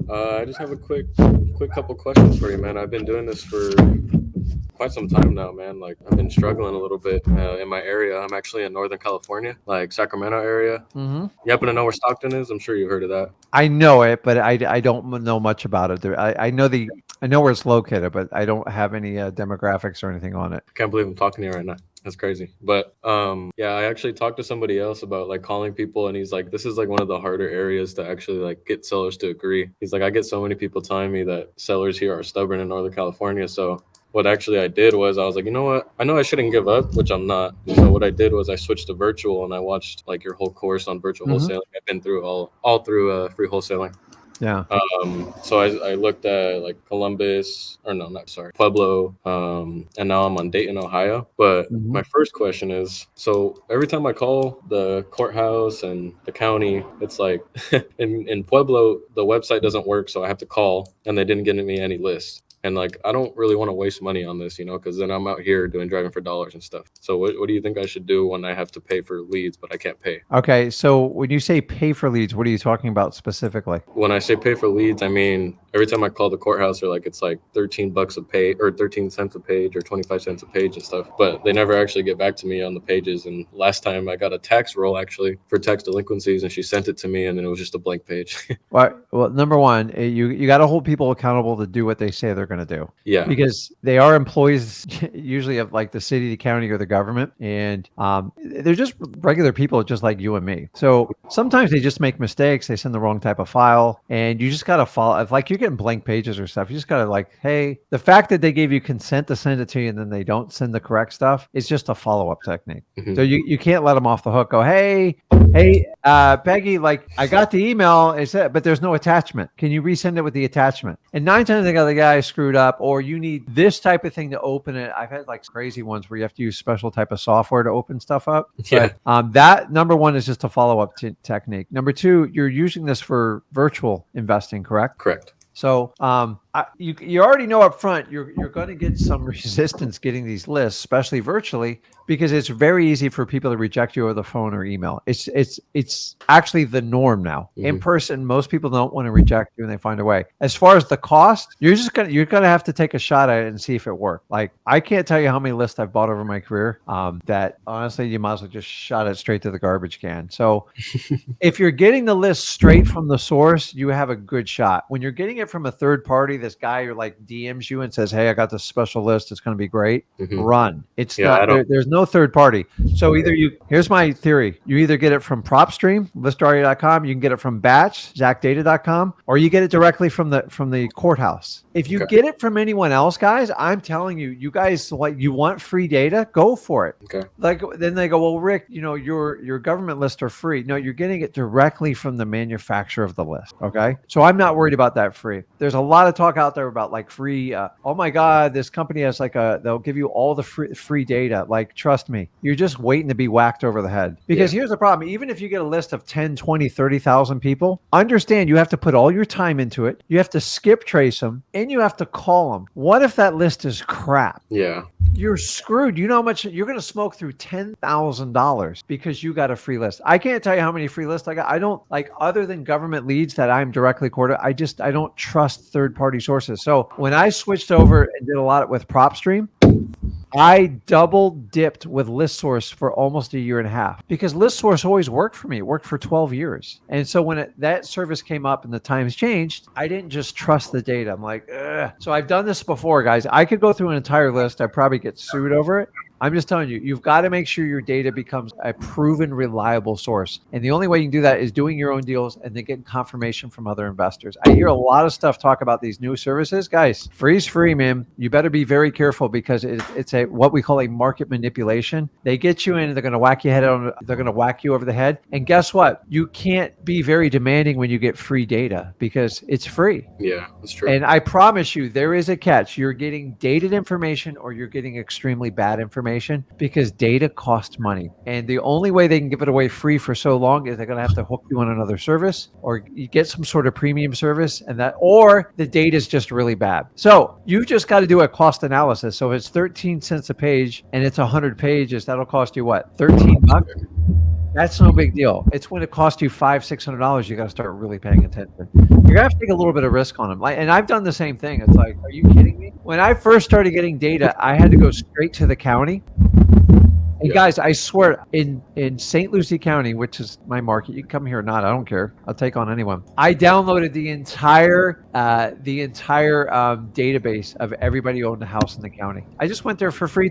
I just have a quick couple questions for you, man. I've been doing this for quite some time now, man. Like I've been struggling a little bit in my area. I'm actually in Northern California, like Sacramento area. Hmm. You happen to know where Stockton is? I'm sure you heard of that. I know it, but I don't know much about it. I know where it's located, but I don't have any demographics or anything on it. I can't believe I'm talking to you right now. That's crazy. But yeah, I actually talked to somebody else about like calling people, and he's like, this is like one of the harder areas to actually like get sellers to agree. He's like, I get so many people telling me that sellers here are stubborn in Northern California. So what actually I did was I was like, you know what? I know I shouldn't give up, which I'm not. So what I did was I switched to virtual, and I watched like your whole course on virtual Hmm. wholesaling. I've been through all through free wholesaling. Yeah. So I looked at like Columbus, or no, not sorry, Pueblo, and now I'm on Dayton, Ohio. But Hmm. my first question is, so every time I call the courthouse and the county, it's like in Pueblo, the website doesn't work, so I have to call, and they didn't give me any lists. And like, I don't really want to waste money on this, because then I'm out here doing driving for dollars and stuff. So what do you think I should do when I have to pay for leads, but I can't pay? Okay. So when you say pay for leads, what are you talking about specifically? When I say pay for leads, I mean every time I call the courthouse, they're like it's like $13 a page or 13 cents a page or 25 cents a page and stuff. But they never actually get back to me on the pages. And last time I got a tax roll actually for tax delinquencies, and she sent it to me, and then it was just a blank page. Well, number one, you got to hold people accountable to do what they say they're going to do, Yeah. because they are employees usually of like the city, the county, or the government, and they're just regular people, just like you and me. So sometimes they just make mistakes. They send the wrong type of file, and you just got to follow. If like you're getting blank pages or stuff, you just got to like, hey, the fact that they gave you consent to send it to you and then they don't send the correct stuff is just a follow up technique. So Hmm. you can't let them off the hook. Go, hey, Peggy, like I got the email, it said, but there's no attachment. Can you resend it with the attachment? And 9 times the other guy screwed up, or you need this type of thing to open it. I've had like crazy ones where you have to use special type of software to open stuff up. Yeah. But that number one is just a follow up technique. Number two, you're using this for virtual investing, correct? Correct. So you already know up front you're going to get some resistance getting these lists, especially virtually, because it's very easy for people to reject you over the phone or email. It's actually the norm now. In Hmm. person, most people don't want to reject you, and they find a way. As far as the cost, you're gonna have to take a shot at it and see if it worked. Like I can't tell you how many lists I've bought over my career. That honestly, you might as well just shot it straight to the garbage can. So if you're getting the list straight from the source, you have a good shot. When you're getting it from a third party, this guy who like DMs you and says, "Hey, I got this special list. It's going to be great." Hmm. Run. It's Yeah, I not don't. there's no third party. So here's my theory. You either get it from PropStream, listarty.com, you can get it from Batch, ZachData.com, or you get it directly from the courthouse. If you Okay. get it from anyone else, guys, I'm telling you, you guys like you want free data, go for it. Okay. Like then they go, well, Rick, your government lists are free. No, you're getting it directly from the manufacturer of the list. Okay, so I'm not worried about that free. There's a lot of talk out there about like free. Oh my God, this company has like they'll give you all the free data. Like, trust me, you're just waiting to be whacked over the head. Because Yeah. here's the problem: even if you get a list of 10, 20, 30,000 people, understand you have to put all your time into it. You have to skip trace them, and you have to call them. What if that list is crap? Yeah. You're screwed. You know how much you're going to smoke through $10,000 because you got a free list. I can't tell you how many free lists I got. I don't like other than government leads that I'm directly courted. I don't trust third party sources. So when I switched over and did a lot with PropStream, I double dipped with ListSource for almost a year and a half because ListSource always worked for me. It worked for 12 years. And so when that service came up and the times changed, I didn't just trust the data. I'm like, ugh. So I've done this before, guys. I could go through an entire list. I'd probably get sued over it. I'm just telling you, you've got to make sure your data becomes a proven, reliable source. And the only way you can do that is doing your own deals and then getting confirmation from other investors. I hear a lot of stuff talk about these new services. Guys, free's free, man. You better be very careful because it's a what we call a market manipulation. They get you in, they're going to whack they're going to whack you over the head. And guess what? You can't be very demanding when you get free data because it's free. Yeah. That's true. And I promise you, there is a catch. You're getting dated information or you're getting extremely bad information because data costs money. And the only way they can give it away free for so long is they're going to have to hook you on another service or you get some sort of premium service or the data is just really bad. So you just got to do a cost analysis. So if it's 13 cents a page and it's 100 pages, that'll cost you what? $13? That's no big deal. It's when it costs you $500-600, you got to start really paying attention. You're gonna have to take a little bit of risk on them. Like, and I've done the same thing. It's like, are you kidding me? When I first started getting data, I had to go straight to the county. And Yeah. guys, I swear, in St. Lucie County, which is my market, you can come here or not. I don't care. I'll take on anyone. I downloaded the entire database of everybody who owned a house in the county. I just went there for free.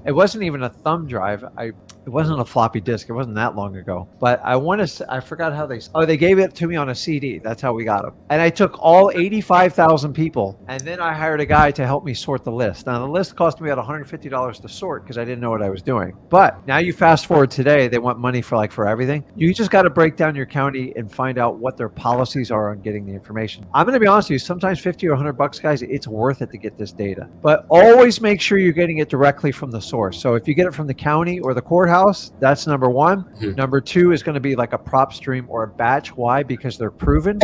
It wasn't even a thumb drive. It wasn't a floppy disk. It wasn't that long ago. But I forgot how they gave it to me on a CD. That's how we got them. And I took all 85,000 people, and then I hired a guy to help me sort the list. Now the list cost me about $150 to sort because I didn't know what I was doing. But now you fast forward today, they want money for everything. You just got to break down your county and find out what their policies are on getting the information. I'm going to be honest with you, sometimes 50 or $100, guys, it's worth it to get this data. But always make sure you're getting it directly from the source. So if you get it from the county or the courthouse, that's number one. Mhm. Number two is going to be like a prop stream or a batch. Why? Because they're proven.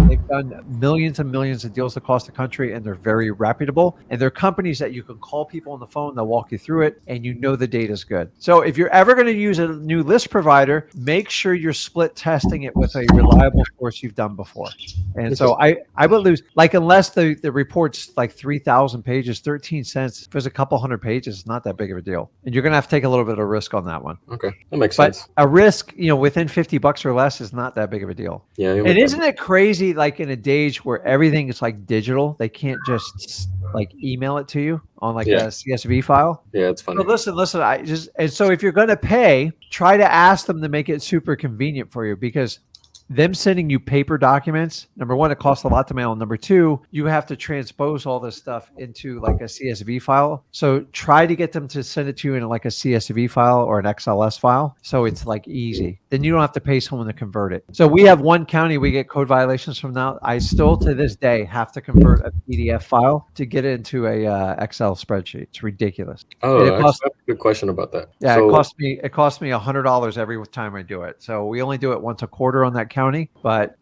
They've done millions and millions of deals across the country, and they're very reputable. And they're companies that you can call people on the phone, they'll walk you through it, and you know the data's good. So if you're ever going to use a new list provider, make sure you're split testing it with a reliable source you've done before. And so I would lose, like, unless the report's like 3,000 pages, 13 cents, if it's a couple hundred pages, it's not that big of a deal. And you're going to have to take a little bit of risk on that one. Okay, that makes But sense. a risk, within $50 or less is not that big of a deal. Yeah. And isn't it crazy, like in a age where everything is like digital, they can't just like email it to you on like Yeah. a CSV file? Yeah, it's funny. So listen, and so if you're going to pay, try to ask them to make it super convenient for you, because them sending you paper documents, number one, it costs a lot to mail. Number two, you have to transpose all this stuff into like a CSV file. So try to get them to send it to you in like a CSV file or an XLS file. So it's like easy. Then you don't have to pay someone to convert it. So we have one county we get code violations from now. I still to this day have to convert a PDF file to get it into a Excel spreadsheet. It's ridiculous. Oh, And it actually, costs, I have a good question about that. yeah, So, it costs me $100 every time I do it. So we only do it once a quarter on that county, but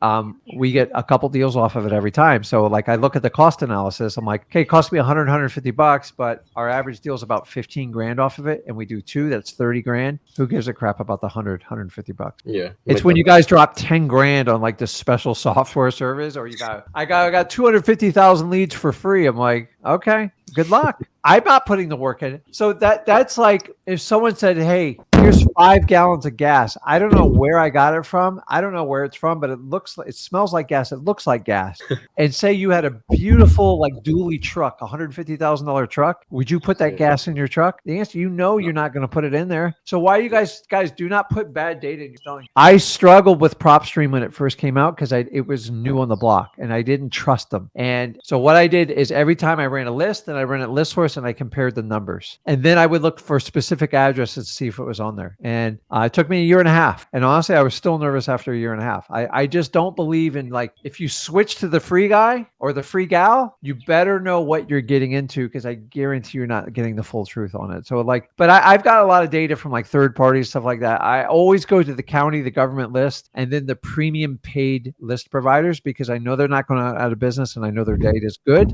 we get a couple deals off of it every time. So like I look at the cost analysis, I'm like, okay, it cost me $150, but our average deal is about 15 grand off of it, and we do two, that's 30 grand. Who gives a crap about the $150? yeah, It's when you guys drop 10 grand on like this special software service, or I got 250,000 leads for free. I'm like, okay, good luck. I'm not putting the work in it. So that's like if someone said, hey, here's 5 gallons of gas. I don't know where I got it from. I don't know where it's from, but it smells like gas. It looks like gas. And say you had a beautiful like dually truck, $150,000 truck. Would you put that gas in your truck? The answer, you're not going to put it in there. So why you guys do not put bad data in your selling. I struggled with PropStream when it first came out because it was new on the block and I didn't trust them. And so what I did is every time I ran a list and I ran a list source and I compared the numbers, and then I would look for specific addresses to see if it was on there. And it took me a year and a half. And honestly, I was still nervous after a year and a half. I just don't believe in, like, if you switch to the free guy or the free gal, you better know what you're getting into, because I guarantee you're not getting the full truth on it. So like, but I've got a lot of data from like third parties, stuff like that. I always go to the county, the government list, and then the premium paid list providers, because I know they're not going out of business and I know their data is good.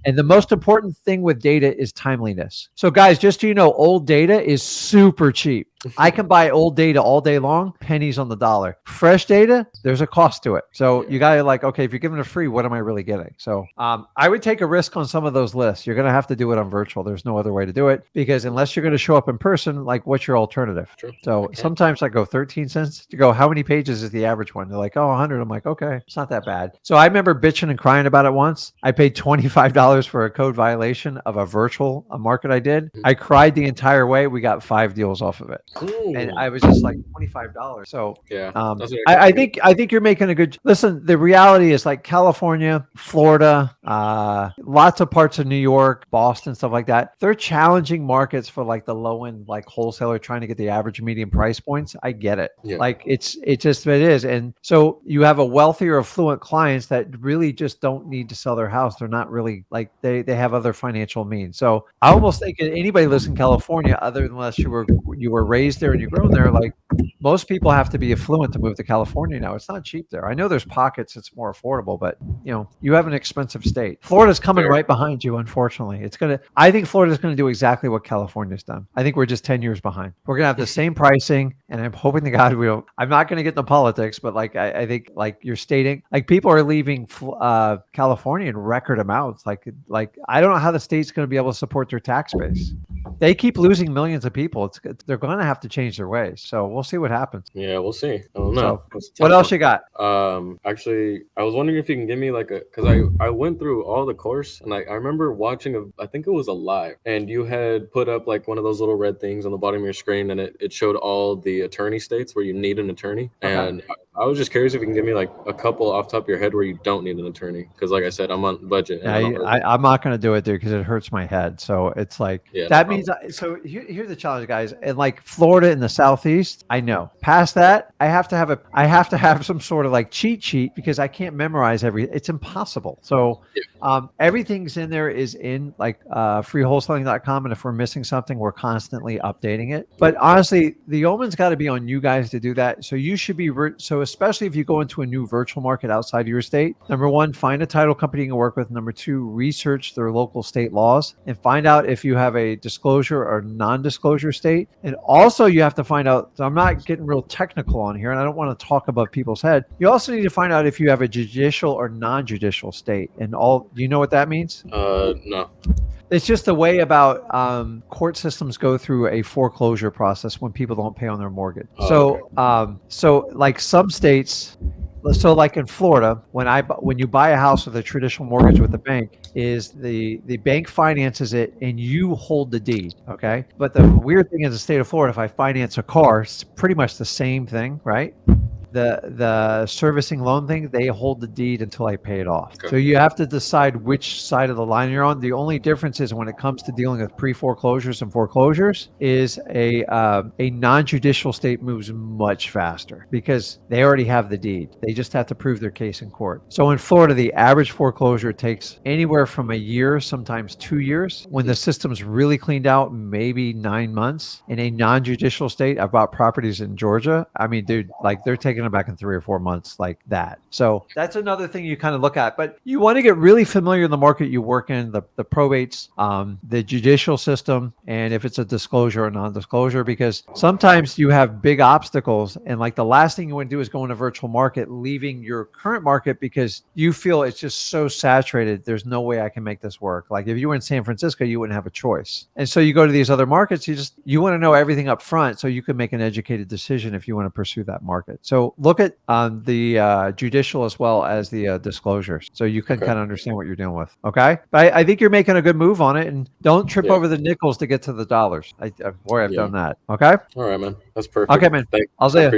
And the most important thing with data is timeliness. So guys, just so you know, old data is super cheap. I can buy old data all day long, pennies on the dollar. Fresh data, there's a cost to it. So you got to like, okay, if you're giving it free, what am I really getting? So I would take a risk on some of those lists. You're going to have to do it on virtual. There's no other way to do it, because unless you're going to show up in person, like, what's your alternative? True. So sometimes I go 13 cents to go, how many pages is the average one? They're like, oh, 100. I'm like, okay, it's not that bad. So I remember bitching and crying about it once. I paid $25 for a code violation of a virtual market I did. I cried the entire way. We got 5 deals off of it. Ooh. And I was just like, $25. So Yeah, that's very I think you're making a good. Listen, the reality is, like, California, Florida, lots of parts of New York, Boston, stuff like that. They're challenging markets for like the low end, like wholesaler trying to get the average median price points. I get it. Yeah. Like it is. And so you have a wealthier, affluent clients that really just don't need to sell their house. They're not really like they have other financial means. So I almost think anybody lives in California, other than unless you were raised raised there and you've grown there, like most people have to be affluent to move to California now. It's not cheap there. I know there's pockets it's more affordable, but you have an expensive state. Florida's coming Fair. right behind you, unfortunately. I think Florida's gonna do exactly what California's done. I think we're just 10 years behind. We're gonna have the same pricing, and I'm hoping to God I'm not gonna get into politics, but like I think like you're stating, like people are leaving California in record amounts. Like I don't know how the state's gonna be able to support their tax base. They keep losing millions of people. They're going to have to change their ways. So we'll see what happens. Yeah, we'll see. I don't know. So, It's a what tough else one. you got? Actually, I was wondering if you can give me like because I went through all the course and I remember watching I think it was a live, and you had put up like one of those little red things on the bottom of your screen, and it showed all the attorney states where you need an attorney. Okay. And I was just curious if you can give me like a couple off the top of your head where you don't need an attorney, because like I said, I'm on budget and Yeah, I don't really. I'm not going to do it there because it hurts my head. So it's like Yeah, no that problem. means. So here's the challenge, guys. And like Florida in the southeast, I know. Past that, I have to have some sort of like cheat sheet because I can't memorize It's impossible. So everything's in there is in like freewholesaling.com, and if we're missing something, we're constantly updating it. But honestly, the yeoman's got to be on you guys to do that. So you should be so especially if you go into a new virtual market outside of your state. Number one, find a title company you can work with. Number two, research their local state laws and find out if you have a disclosure or non-disclosure state. And also you have to find out, so I'm not getting real technical on here and I don't want to talk above people's head. You also need to find out if you have a judicial or non-judicial state. And do you know what that means? No. It's just the way about court systems go through a foreclosure process when people don't pay on their mortgage. So like some states, so like in Florida, when you buy a house with a traditional mortgage with the bank, is the bank finances it and you hold the deed, okay? But the weird thing is the state of Florida, if I finance a car, it's pretty much the same thing, right? The servicing loan thing, they hold the deed until I pay it off. Okay. So you have to decide which side of the line you're on. The only difference is when it comes to dealing with pre-foreclosures and foreclosures is a non-judicial state moves much faster because they already have the deed. They just have to prove their case in court. So in Florida, the average foreclosure takes anywhere from a year, sometimes 2 years. When the system's really cleaned out, maybe 9 months. In a non-judicial state, I've bought properties in Georgia. I mean, dude, like they're taking them back in 3 or 4 months like that. So that's another thing you kind of look at, but you want to get really familiar in the market you work in, the probates, the judicial system, and if it's a disclosure or non-disclosure, because sometimes you have big obstacles and like the last thing you want to do is go in a virtual market, leaving your current market because you feel it's just so saturated. There's no way I can make this work. Like if you were in San Francisco, you wouldn't have a choice. And so you go to these other markets, you want to know everything up front so you can make an educated decision if you want to pursue that market. So look at the judicial as well as the disclosures, so you can kind of understand what you're dealing with. Okay, but I think you're making a good move on it, and don't trip over the nickels to get to the dollars. I've done that. Okay. All right, man. That's perfect. Okay, man. I'll see you.